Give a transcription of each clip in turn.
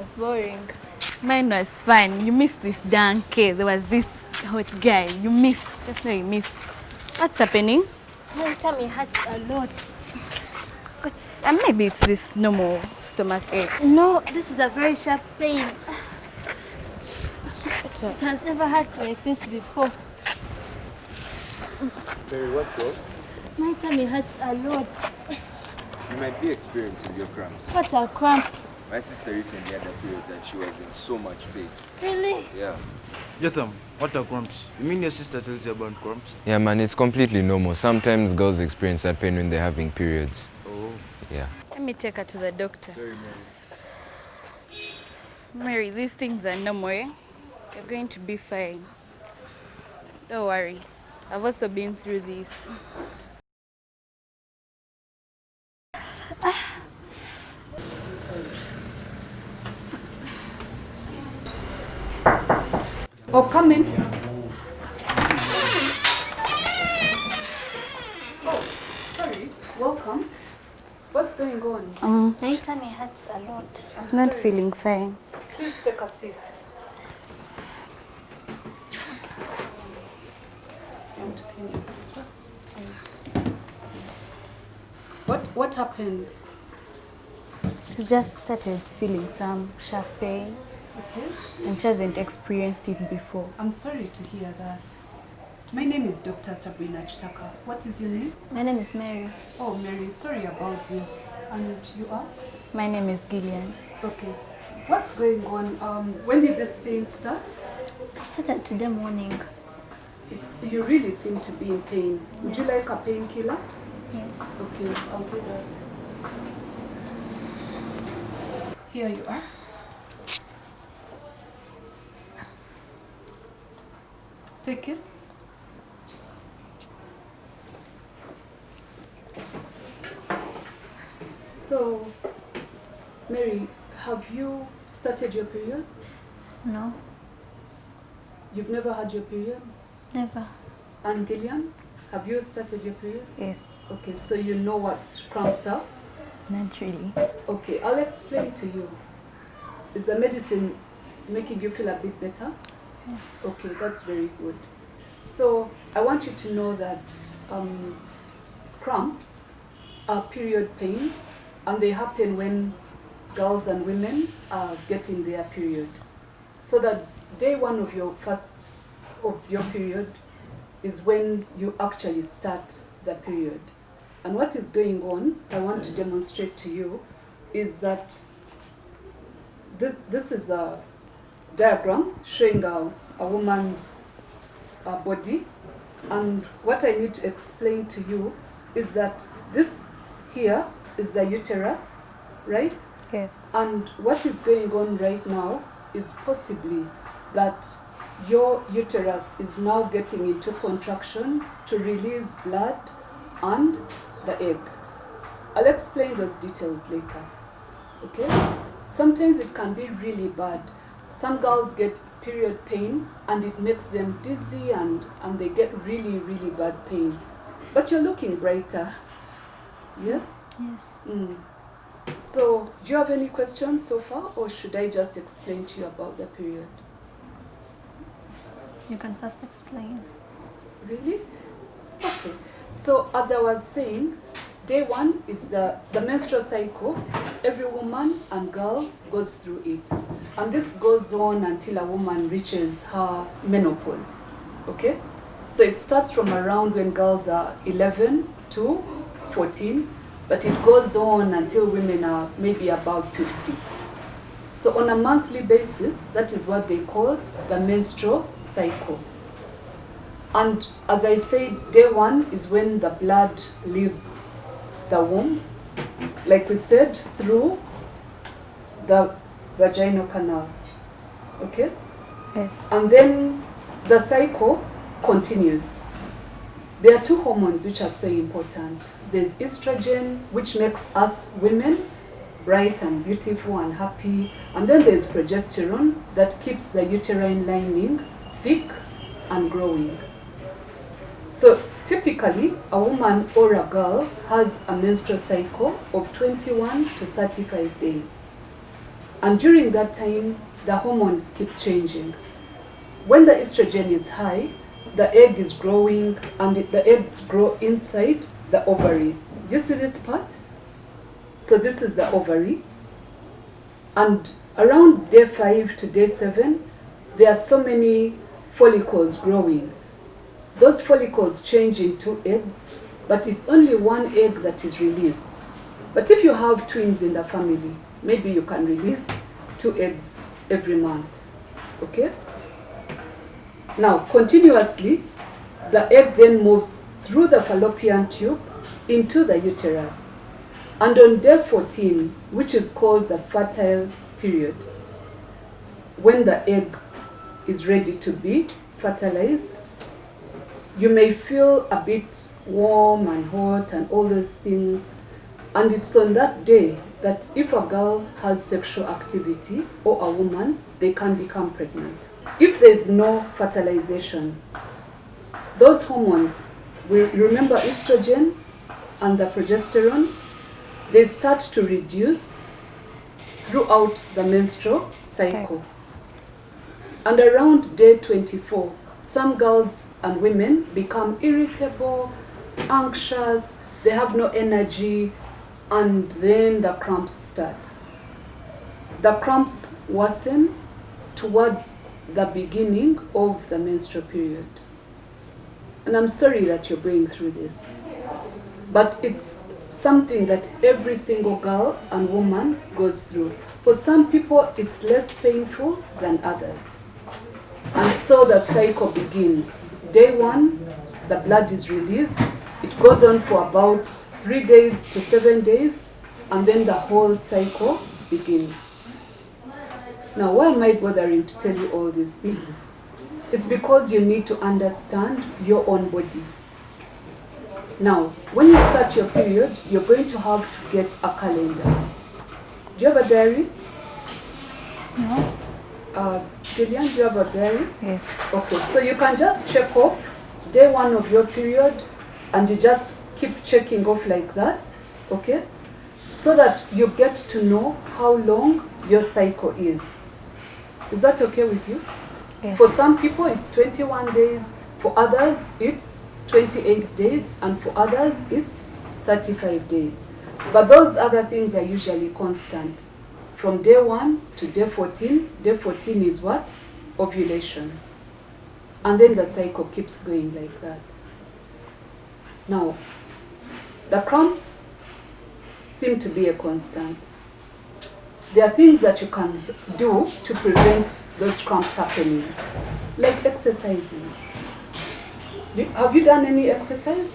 was boring. Mine was fun. You missed this donkey. There was this hot guy. You missed. Just know you missed. What's happening? My tummy hurts a lot. And maybe it's this normal stomach ache. No, this is a very sharp pain. It has never hurt like this before. Mary, what's wrong? My tummy hurts a lot. You might be experiencing your cramps. What are cramps? My sister recently had a period and she was in so much pain. Really? Yeah. Jotham, what are cramps? You mean your sister tells you about cramps? Yeah, man, it's completely normal. Sometimes girls experience that pain when they're having periods. Oh. Yeah. Let me take her to the doctor. Sorry, Mary. Mary, these things are normal, eh? You're going to be fine. Don't worry. I've also been through this. Oh, come in. Oh, sorry. Welcome. What's going on? My tummy hurts a lot. It's not feeling fine. Please take a seat. What happened? She just started feeling some sharp pain. Okay. And she hasn't experienced it before. I'm sorry to hear that. My name is Dr. Sabrina Chitaka. What is your name? My name is Mary. Oh, Mary, sorry about this. And you are? My name is Gillian. Okay. What's going on? When did this pain start? It started today morning. You really seem to be in pain. Would you like a painkiller? Yes. Okay, I'll do that. Here you are. Take it. So, Mary, have you started your period? No, You've never had your period? never. And Gillian, have you started your period? Yes, Okay, so you know what cramps are? not really. Okay, I'll explain to you. Is the medicine making you feel a bit better? Yes. Okay, that's very good. So I want you to know that cramps are period pain, and they happen when girls and women are getting their period. So that day one of your period is when you actually start the period. And what is going on, I want to demonstrate to you, is that this is a diagram showing a woman's body, and what I need to explain to you is that this here is the uterus, right? Yes. And what is going on right now is possibly that your uterus is now getting into contractions to release blood and the egg. I'll explain those details later, okay? Sometimes it can be really bad. Some girls get period pain and it makes them dizzy and they get really, really bad pain. But you're looking brighter. Yes? Yes. So, do you have any questions so far, or should I just explain to you about the period? You can first explain. Really? Okay. So, as I was saying, day one is the menstrual cycle. Every woman and girl goes through it. And this goes on until a woman reaches her menopause. Okay? So it starts from around when girls are 11 to 14, but it goes on until women are maybe about 50. So on a monthly basis, that is what they call the menstrual cycle. And as I said, day one is when the blood leaves the womb, like we said, through the vaginal canal. Okay? Yes. And then the cycle continues. There are two hormones which are so important. There's estrogen, which makes us women bright and beautiful and happy. And then there's progesterone that keeps the uterine lining thick and growing. So typically, a woman or a girl has a menstrual cycle of 21 to 35 days. And during that time, the hormones keep changing. When the estrogen is high, the egg is growing and the eggs grow inside the ovary. Do you see this part? So this is the ovary. And around day 5 to day 7, there are so many follicles growing. Those follicles change into eggs, but it's only one egg that is released. But if you have twins in the family, maybe you can release 2 eggs every month. Okay? Now, continuously, the egg then moves through the fallopian tube into the uterus. And on day 14, which is called the fertile period, when the egg is ready to be fertilized, you may feel a bit warm and hot and all those things. And it's on that day that if a girl has sexual activity or a woman, they can become pregnant. If there's no fertilization, those hormones, we remember estrogen and the progesterone, they start to reduce throughout the menstrual cycle. And around day 24, some girls and women become irritable, anxious, they have no energy, and then the cramps start. The cramps worsen towards the beginning of the menstrual period. And I'm sorry that you're going through this, but it's something that every single girl and woman goes through. For some people, it's less painful than others. And so the cycle begins. Day 1, the blood is released. It goes on for about 3 days to 7 days, and then the whole cycle begins. Now, why am I bothering to tell you all these things? It's because you need to understand your own body. Now, when you start your period, you're going to have to get a calendar. Do you have a diary? No? Gillian, do you have a diary? Yes. Okay, so you can just check off day 1 of your period, and you just keep checking off like that, okay? So that you get to know how long your cycle is. Is that okay with you? Yes. For some people, it's 21 days. For others, it's 28 days. And for others, it's 35 days. But those other things are usually constant. From day 1 to day 14, day 14 is what? Ovulation. And then the cycle keeps going like that. Now, the cramps seem to be a constant. There are things that you can do to prevent those cramps happening, like exercising. Have you done any exercise?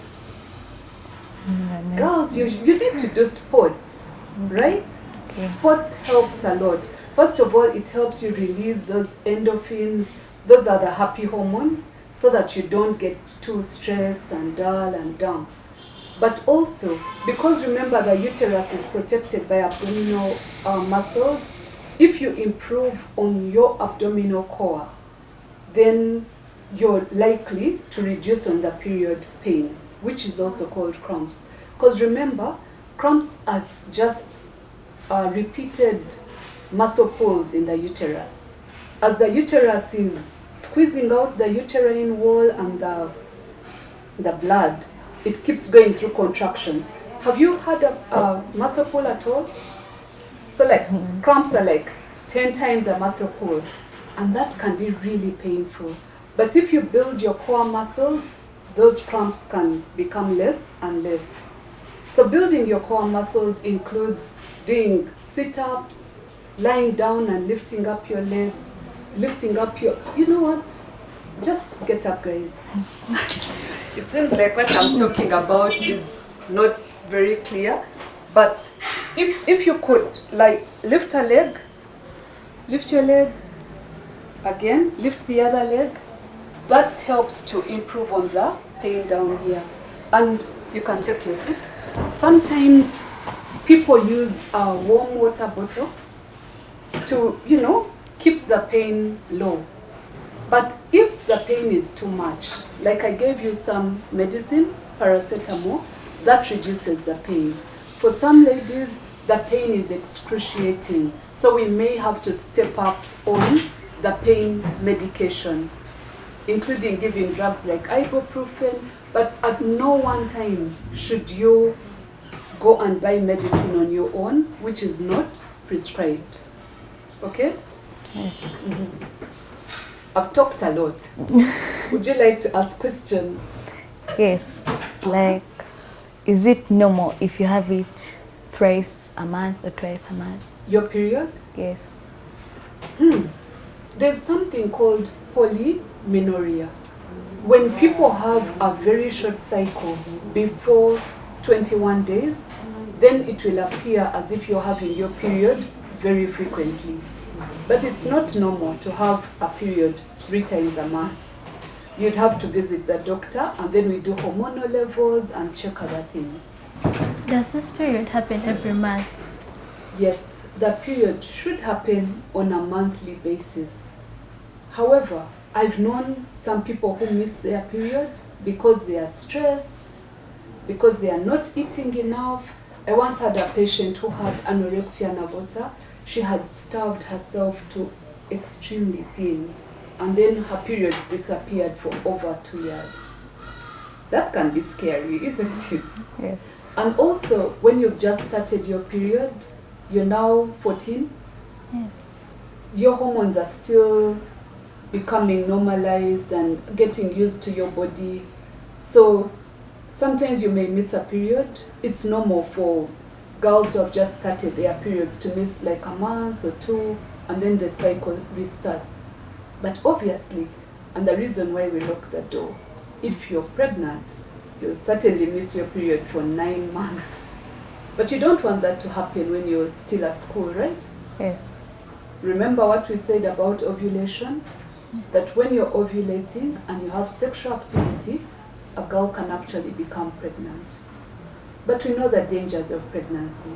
No. Girls, you need to do sports, right? Okay. Sports helps a lot. First of all, it helps you release those endorphins. Those are the happy hormones, so that you don't get too stressed and dull and down. But also, because remember the uterus is protected by abdominal muscles, if you improve on your abdominal core, then you're likely to reduce on the period pain, which is also called cramps. Because remember, cramps are just repeated muscle pulls in the uterus. As the uterus is squeezing out the uterine wall and the blood, it keeps going through contractions. Have you had a muscle pull at all? So like cramps are like 10 times a muscle pull, and that can be really painful. But if you build your core muscles, those cramps can become less and less. So building your core muscles includes doing sit-ups, lying down and lifting up your legs, lifting up your, you know what? Just get up, guys. It seems like what I'm talking about is not very clear, but if you could, like, lift a leg, lift your leg, again, lift the other leg, that helps to improve on the pain down here. And you can take your seat. Sometimes people use a warm water bottle to, you know, keep the pain low. But if the pain is too much, like I gave you some medicine, paracetamol, that reduces the pain. For some ladies, the pain is excruciating. So we may have to step up on the pain medication, including giving drugs like ibuprofen, but at no one time should you go and buy medicine on your own, which is not prescribed. Okay? Yes. I've talked a lot. Would you like to ask questions? Yes. Like, is it normal if you have it thrice a month or twice a month? Your period? Yes. There's something called polymenorrhea. When people have a very short cycle before 21 days, then it will appear as if you're having your period very frequently. But it's not normal to have a period 3 times a month. You'd have to visit the doctor, and then we do hormonal levels and check other things. Does this period happen every month? Yes, the period should happen on a monthly basis. However, I've known some people who miss their periods because they are stressed, because they are not eating enough. I once had a patient who had anorexia nervosa. She had starved herself to extremely thin, and then her periods disappeared for over 2 years. That can be scary, isn't it? Yes. And also, when you've just started your period, you're now 14, Yes. your hormones are still becoming normalized and getting used to your body. So sometimes you may miss a period. It's normal for girls who have just started their periods to miss like a month or 2, and then the cycle restarts. But obviously, and the reason why we lock the door, if you're pregnant, you'll certainly miss your period for 9 months. But you don't want that to happen when you're still at school, right? Yes. Remember what we said about ovulation? That when you're ovulating and you have sexual activity, a girl can actually become pregnant. But we know the dangers of pregnancy.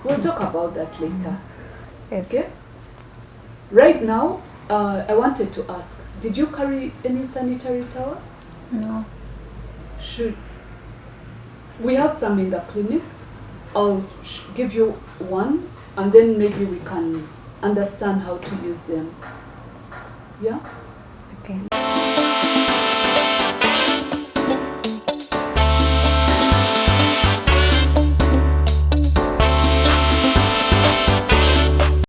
We'll talk about that later. Yes. Okay? Right now, I wanted to ask, did you carry any sanitary towel? No. We have some in the clinic. I'll give you one, and then maybe we can understand how to use them. Yeah? Okay.